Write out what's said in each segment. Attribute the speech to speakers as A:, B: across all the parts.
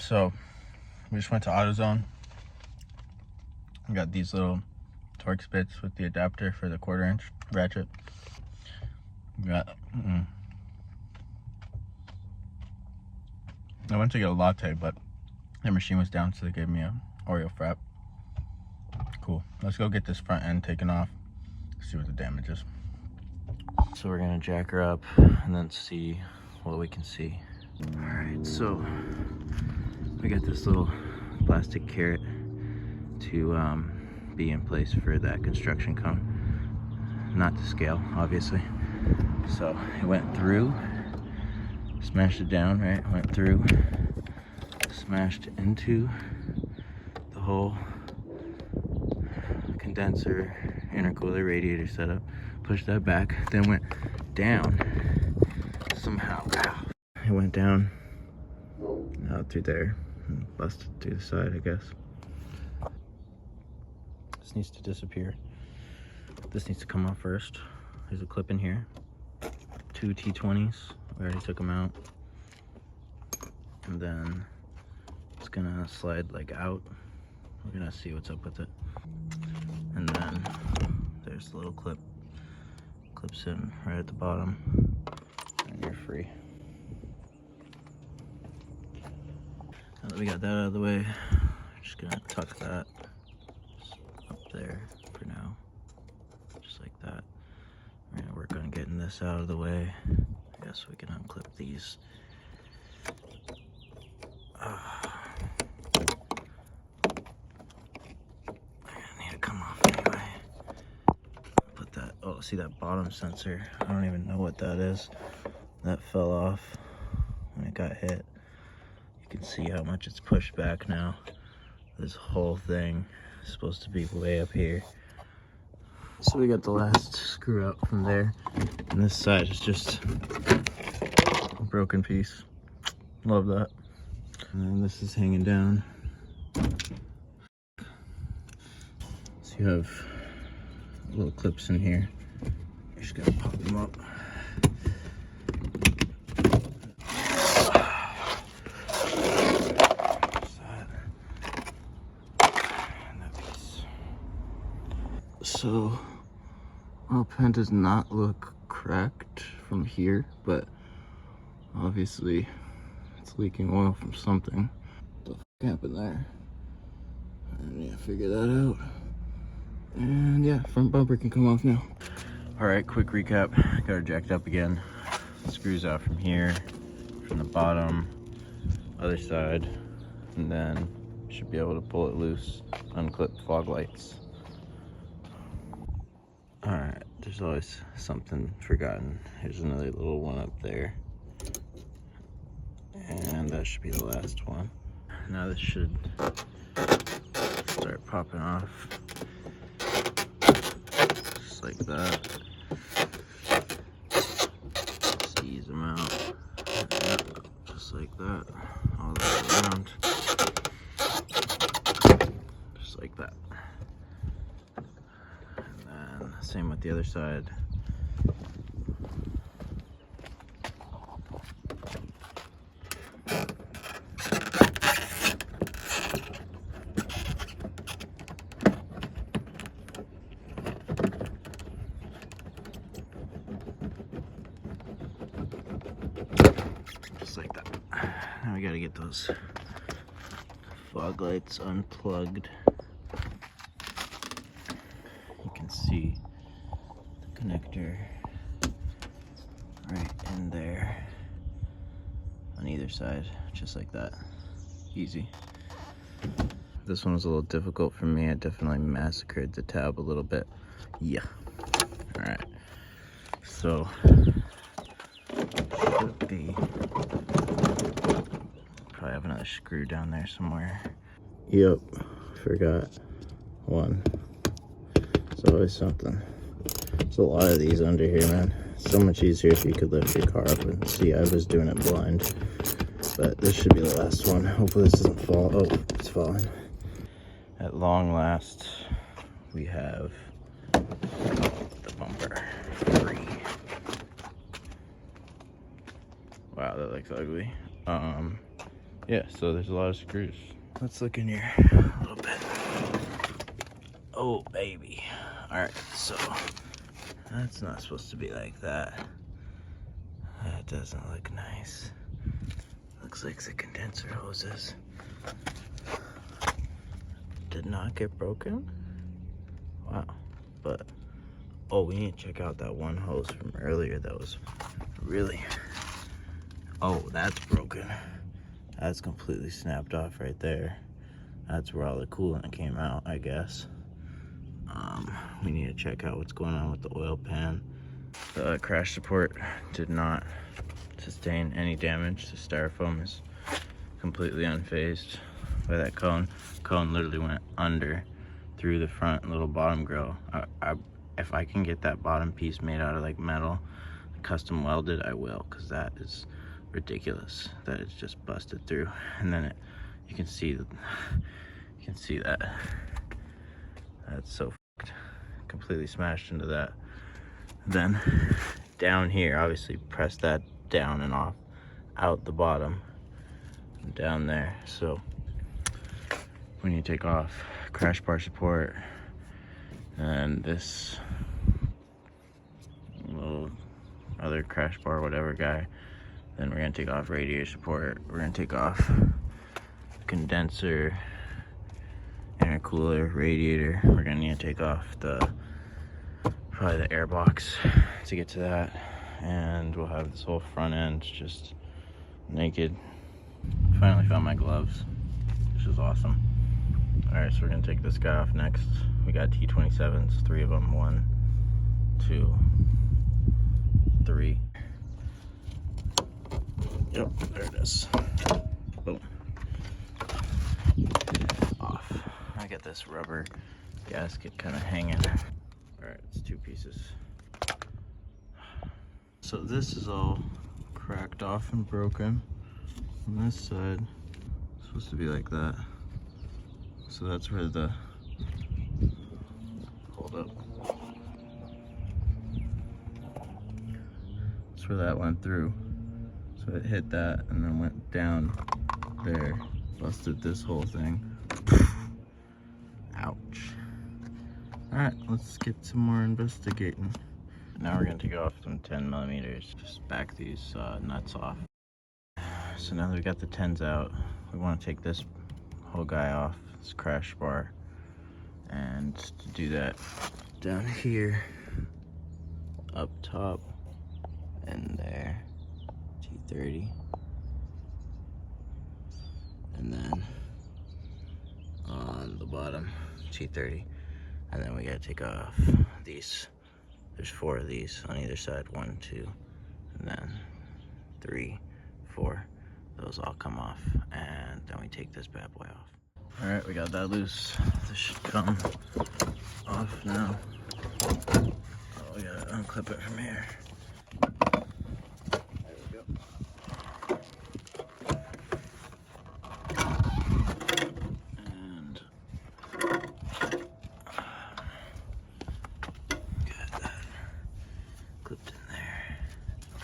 A: So we just went to AutoZone. We got these little Torx bits with the adapter for the 1/4 inch ratchet. We got I went to get a latte, but their machine was down, so they gave me a Oreo frap. Cool. Let's go get this front end taken off, see what the damage is. So we're gonna jack her up and then see what we can see. All right, so we got this little plastic carrot to be in place for that construction cone. Not to scale, obviously. So it went through, smashed it down, right? Went through, smashed into the whole condenser, intercooler, radiator setup, pushed that back, then went down somehow. It went down out through there and busted through the side, I guess. This needs to disappear. This needs to come off first. There's a clip in here. 2 T20s. We already took them out. And then it's gonna slide like out. We're gonna see what's up with it. And then there's the little clip. Clips in right at the bottom. And you're free. Now that we got that out of the way, we're just gonna tuck that up there for now. Just like that. We're gonna work on getting this out of the way. I guess we can unclip these. I need to come off anyway. Put that, oh, see that bottom sensor? I don't even know what that is. That fell off when it got hit. You can see how much it's pushed back now. This whole thing is supposed to be way up here. So we got the last screw out from there. And this side is just a broken piece. Love that. And then this is hanging down. So you have little clips in here. You're just gonna pop them up. So our pen does not look cracked from here, but obviously it's leaking oil from something. What the f happened there? And yeah, figure that out. And yeah, front bumper can come off now. All right, quick recap. Got her jacked up again. Screws out from here, from the bottom, other side, and then should be able to pull it loose, unclip fog lights. All right, there's always something forgotten. Here's another little one up there. And that should be the last one. Now this should start popping off. Just like that. Just ease them out. Yeah, just like that. All the way around. Just like that. Same with the other side. Just like that. Now we gotta get those fog lights unplugged. You can see connector right in there on either side, just like that. Easy. This one was a little difficult for me. I definitely massacred the tab a little bit. Yeah. All right. So should be, probably have another screw down there somewhere. Yep, forgot one. It's always something. There's a lot of these under here, man. So much easier if you could lift your car up and see. I was doing it blind, but this should be the last one. Hopefully this doesn't fall. Oh, it's falling. At long last, we have the bumper free. Wow, that looks ugly. Yeah, so there's a lot of screws. Let's look in here a little bit. Oh, baby. All right, so that's not supposed to be like that. That doesn't look nice. Looks like the condenser hoses did not get broken. Wow, but oh, we need to check out that one hose from earlier that was really, oh, that's broken. That's completely snapped off right there. That's where all the coolant came out, I guess. We need to check out what's going on with the oil pan. The crash support did not sustain any damage. The styrofoam is completely unfazed by that cone. Cone literally went under through the front little bottom grill. If I can get that bottom piece made out of like metal, custom welded, I will, because that is ridiculous that it's just busted through. And then you can see that that's so fucked. Completely smashed into that. Then down here, obviously press that down and off, out the bottom, down there. So we need to take off crash bar support and this little other crash bar whatever guy. Then we're gonna take off radiator support. We're gonna take off condenser, intercooler, radiator. We're gonna need to take off probably the air box to get to that. And we'll have this whole front end just naked. Finally found my gloves, which is awesome. All right, so we're gonna take this guy off next. We got T27s, 3 of them, 1, 2, 3. Yep, there it is. Boom. Off. I got this rubber gasket kind of hanging. All right, it's 2 pieces. So this is all cracked off and broken. On this side, it's supposed to be like that. So that's where the, hold up. That's where that went through. So it hit that and then went down there, busted this whole thing. Ouch. All right, let's get some more investigating. Now we're gonna take off some 10 millimeters, just back these nuts off. So now that we got the 10s out, we wanna take this whole guy off, this crash bar. And to do that, down here, up top, and there, T30. And then on the bottom, T30. And then we gotta take off these. There's 4 of these on either side, 1, 2, and then 3, 4. Those all come off, and then we take this bad boy off. All right, we got that loose. This should come off now. Oh, we gotta unclip it from here. There we go. And got that clipped in there.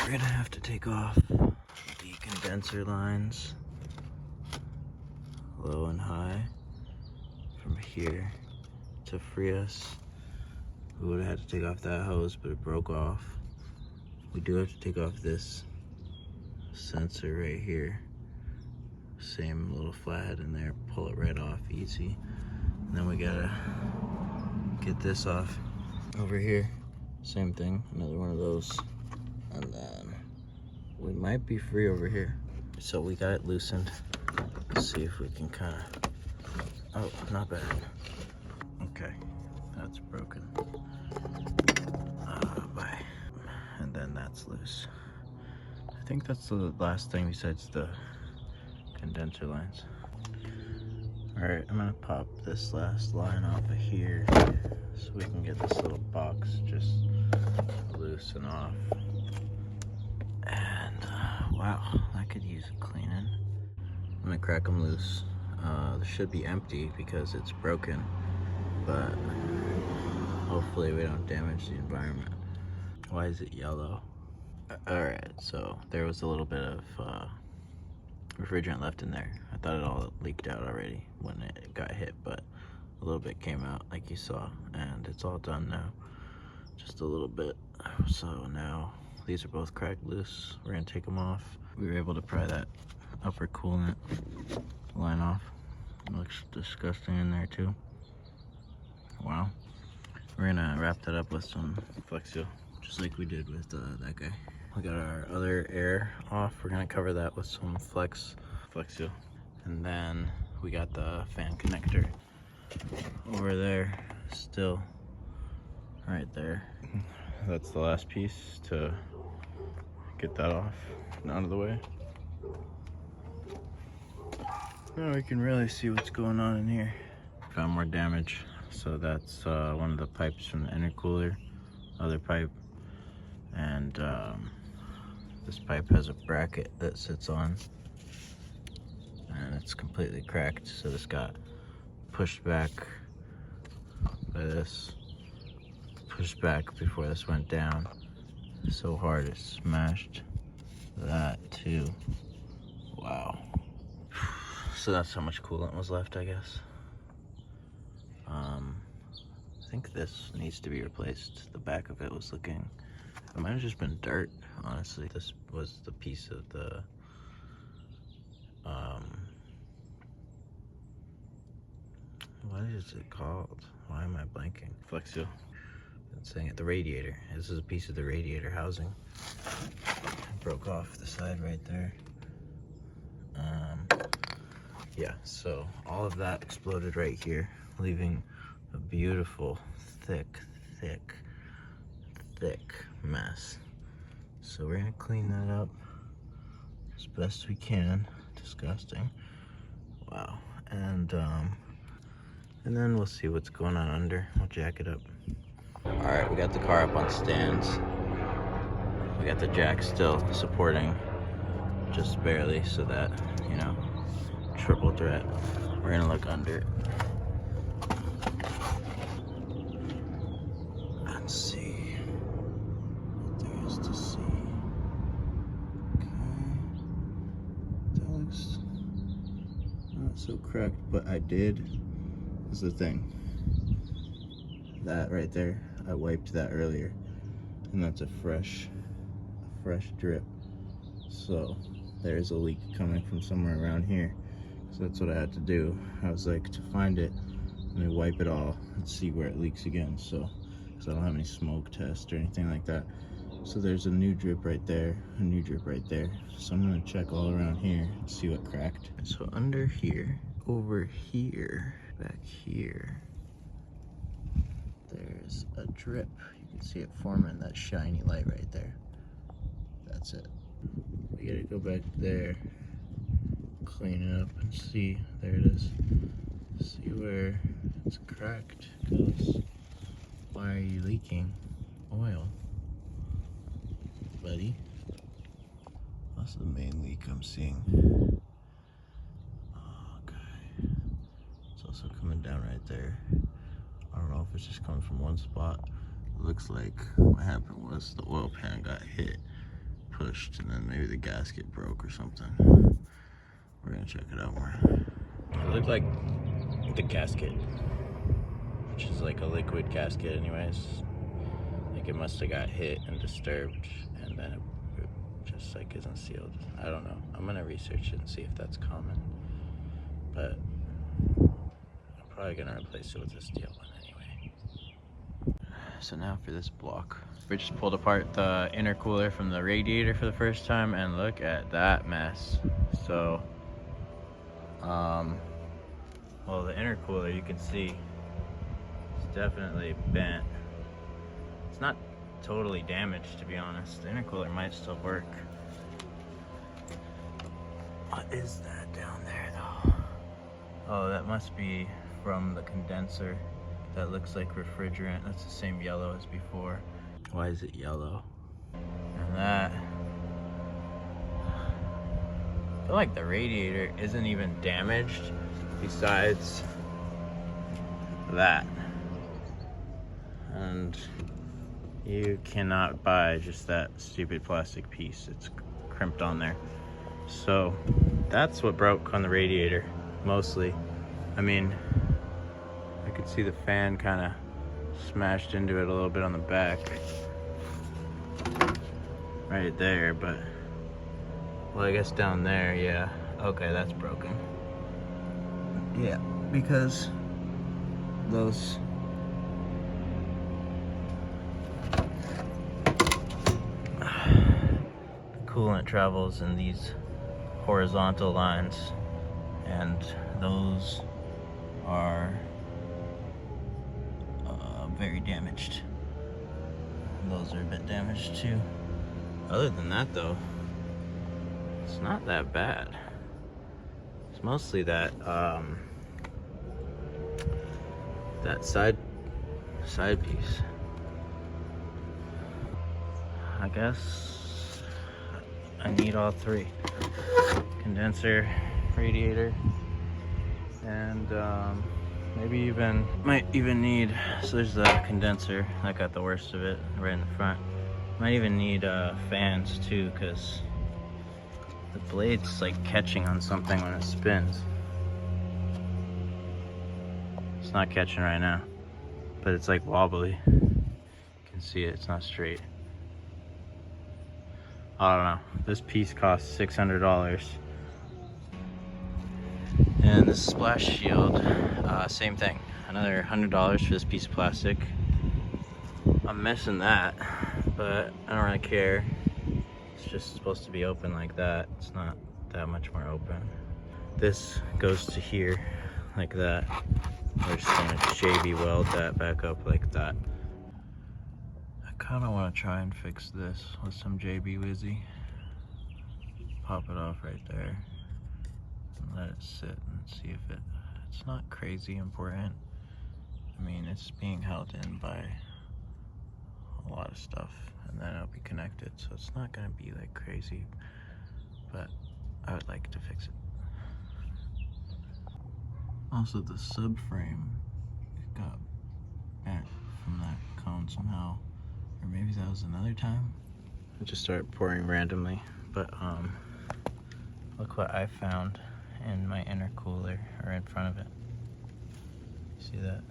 A: We're gonna have to take off the condenser lines, low and high, from here to free us. We would have had to take off that hose, but it broke off. We do have to take off this sensor right here. Same little flathead in there, pull it right off easy. And then we gotta get this off over here. Same thing, another one of those. And then we might be free over here. So we got it loosened. Let's see if we can kind of, oh, not bad. Okay, that's broken. Bye. And then that's loose. I think that's the last thing besides the condenser lines. All right, I'm gonna pop this last line off of here so we can get this little box just loose and off. And wow, that could use a cleaning. I'm gonna crack them loose. This should be empty because it's broken, but hopefully we don't damage the environment. Why is it yellow? All right, so there was a little bit of refrigerant left in there. I thought it all leaked out already when it got hit, but a little bit came out like you saw, and it's all done now. Just a little bit. So now these are both cracked loose. We're gonna take them off. We were able to pry that upper coolant line off. It looks disgusting in there too. Wow. We're gonna wrap that up with some Flex Seal, just like we did with that guy. We got our other air off. We're gonna cover that with some Flex Seal. And then we got the fan connector over there, still right there. That's the last piece to get that off and out of the way. Now we can really see what's going on in here. Found more damage. So that's one of the pipes from the intercooler, other pipe. And this pipe has a bracket that sits on, and it's completely cracked. So this got pushed back by this, pushed back before this went down so hard it smashed that too. Wow. So that's how much coolant was left, I guess. I think this needs to be replaced. The back of it was looking, it might have just been dirt, honestly. This was the piece of the what is it called? Why am I blanking? Flex Seal. Been saying it. The radiator. This is a piece of the radiator housing. It broke off the side right there. Yeah, so all of that exploded right here, leaving a beautiful, thick mess. So we're gonna clean that up as best we can. Disgusting. Wow. And then we'll see what's going on under. We'll jack it up. All right, we got the car up on stands. We got the jack still supporting just barely, so that, you know, triple threat. We're gonna look under and see what there is to see. Okay, that looks not so cracked, but this is the thing. That right there, I wiped that earlier, and that's a fresh drip. So there's a leak coming from somewhere around here. So that's what I had to do. I was like, to find it, let me wipe it all and see where it leaks again. So, because I don't have any smoke test or anything like that. So there's a new drip right there, a new drip right there. So I'm gonna check all around here and see what cracked. So under here, over here, back here, there's a drip. You can see it forming that shiny light right there. That's it. We gotta go back there, clean it up and see. There it is. See where it's cracked, because why are you leaking oil, buddy? That's the main leak I'm seeing. Okay. It's also coming down right there. I don't know if it's just coming from one spot. It looks like what happened was the oil pan got hit, pushed, and then maybe the gasket broke or something. We're gonna check it out more. It looked like the gasket, which is like a liquid gasket anyways. Like it must have got hit and disturbed, and then it just like isn't sealed. I don't know. I'm gonna research it and see if that's common. But I'm probably gonna replace it with a steel one anyway. So now for this block. We just pulled apart the intercooler from the radiator for the first time, and look at that mess. So, well, the intercooler, you can see, it's definitely bent. It's not totally damaged, to be honest. The intercooler might still work. What is that down there, though? Oh, that must be from the condenser. That looks like refrigerant. That's the same yellow as before. Why is it yellow? And that, I feel like the radiator isn't even damaged besides that. And you cannot buy just that stupid plastic piece. It's crimped on there. So That's what broke on the radiator, mostly. I mean, I could see the fan kind of smashed into it a little bit on the back. Right there, but, well, I guess down there, yeah. Okay, that's broken. Yeah, because those coolant travels in these horizontal lines, and those are very damaged. Those are a bit damaged too. Other than that though, it's not that bad. It's mostly that that side piece. I guess I need all three: condenser, radiator, and might even need, so there's the condenser that got the worst of it right in the front. Might even need fans too, because the blade's like catching on something when it spins. It's not catching right now, but it's like wobbly. You can see it, it's not straight. I don't know. This piece costs $600. And this splash shield, same thing. Another $100 for this piece of plastic. I'm missing that, but I don't really care. It's just supposed to be open like that. It's not that much more open. This goes to here, like that. We're just gonna JB weld that back up like that. I kinda wanna try and fix this with some JB Wizzy. Pop it off right there and let it sit and see if it's not crazy important. I mean, it's being held in by a lot of stuff, and then it'll be connected, so it's not gonna be like crazy, but I would like to fix it. Also, the subframe got bent from that cone somehow, or maybe that was another time. I just started pouring randomly, but look what I found in my intercooler, or in front of it. See that?